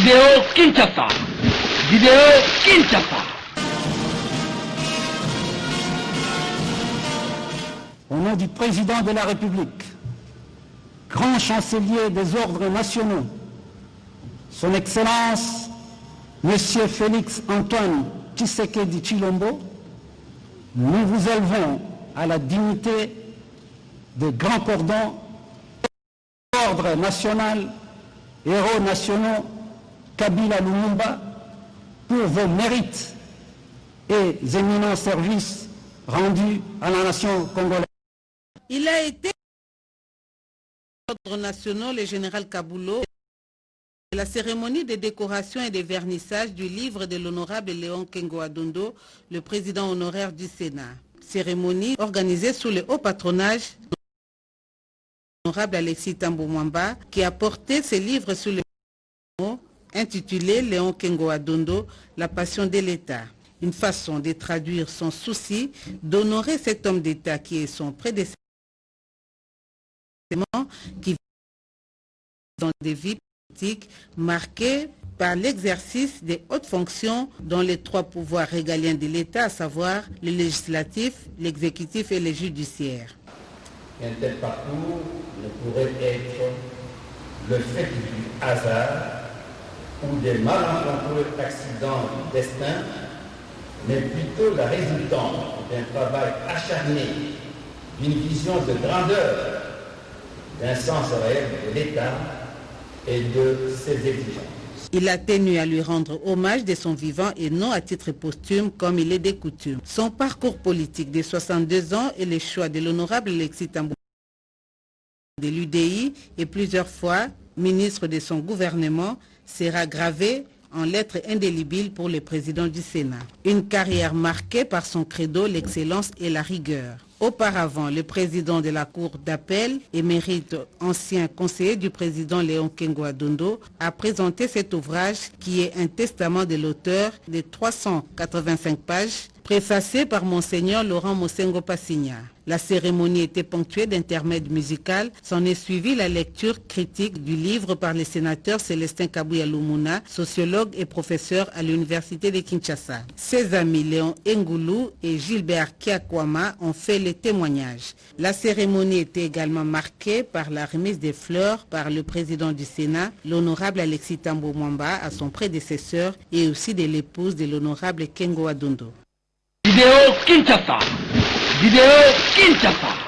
Vidéo Kinshasa. Vidéo Kinshasa. Au nom du président de la République, grand chancelier des ordres nationaux, son Excellence, Monsieur Félix Antoine Tshisekedi Tshilombo, nous vous élevons à la dignité de grand cordon, ordre national, héros nationaux, Kabila Lumumba, pour vos mérites et éminents services rendus à la nation congolaise. Il a été ordre national, le général Kabulo, la cérémonie de décoration et de vernissage du livre de l'honorable Léon Kengo-Adondo, le président honoraire du Sénat. Cérémonie organisée sous le haut patronage de l'honorable Alexis Thambou Mwamba, qui a porté ce livre sous le mot intitulé Léon Kengo-Adondo, la passion de l'État. Une façon de traduire son souci d'honorer cet homme d'État qui est son prédécesseur, qui vit dans des vies politiques marquées par l'exercice des hautes fonctions dans les trois pouvoirs régaliens de l'État, à savoir le législatif, l'exécutif et le judiciaire. Un tel parcours ne pourrait être le fait du hasard ou des malencontreux accidents du destin, mais plutôt la résultante d'un travail acharné, d'une vision de grandeur, d'un sens réel de l'État et de ses exigences. Il a tenu à lui rendre hommage de son vivant et non à titre posthume comme il est de coutume. Son parcours politique de 62 ans et les choix de l'honorable Alexis Thambou de l'UDI et plusieurs fois ministre de son gouvernement sera gravé en lettres indélébiles pour le président du Sénat. Une carrière marquée par son credo, l'excellence et la rigueur. Auparavant, le président de la Cour d'appel, émérite ancien conseiller du président Léon Kengo-Adondo, a présenté cet ouvrage qui est un testament de l'auteur de 385 pages, préfacé par Monseigneur Laurent Mosengo Passigna. La cérémonie était ponctuée d'intermèdes musicaux. S'en est suivi la lecture critique du livre par le sénateur Célestin Kabuya Lumuna, sociologue et professeur à l'université de Kinshasa. Ses amis Léon Ngoulou et Gilbert Kiakwama ont fait les témoignages. La cérémonie était également marquée par la remise des fleurs par le président du Sénat, l'honorable Alexis Thambou Mwamba, à son prédécesseur et aussi de l'épouse de l'honorable Kengo-Adondo. Vidéo Kinshasa. Vidéo Kinshasa.